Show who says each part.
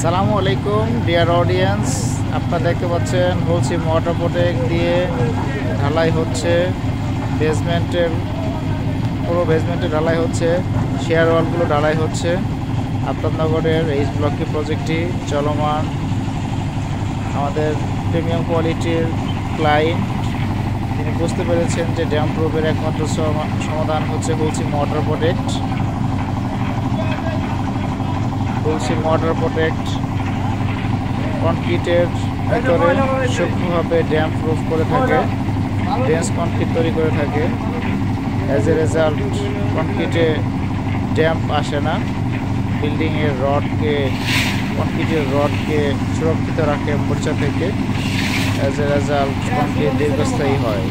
Speaker 1: সালামু আলাইকুম dear audience, আপনারা দেখতে পাচ্ছেন বলছি মোটর প্রোটেক্ট দিয়ে ঢালাই হচ্ছে। বেসমেন্টের পুরো বেসমেন্টে ঢালাই হচ্ছে, শেয়ার ওয়ালগুলো ঢালাই হচ্ছে। আফতাবনগরের এইচ ব্লকে প্রজেক্টটি চলমান। আমাদের প্রিমিয়াম কোয়ালিটির ক্লায়েন্ট তিনি বুঝতে পেরেছেন যে ড্যাম প্রুফের একমাত্র সমাধান হচ্ছে বলছি মোটর প্রোটেক্ট। বলছি মোটর প্রোটেক্ট কনক্রিটের ভিতরে সূক্ষ্মভাবে ড্যাম প্রুফ করে থাকে, ডেন্স কনক্রিট তৈরি করে থাকে। অ্যাজ এ রেজাল্ট কনক্রিটে ড্যাম্প আসে না, বিল্ডিংয়ের কনক্রিটের রডকে সুরক্ষিত রাখে মরিচা থেকে। অ্যাজ এ রেজাল্ট কনক্রিট দীর্ঘস্থায়ী হয়।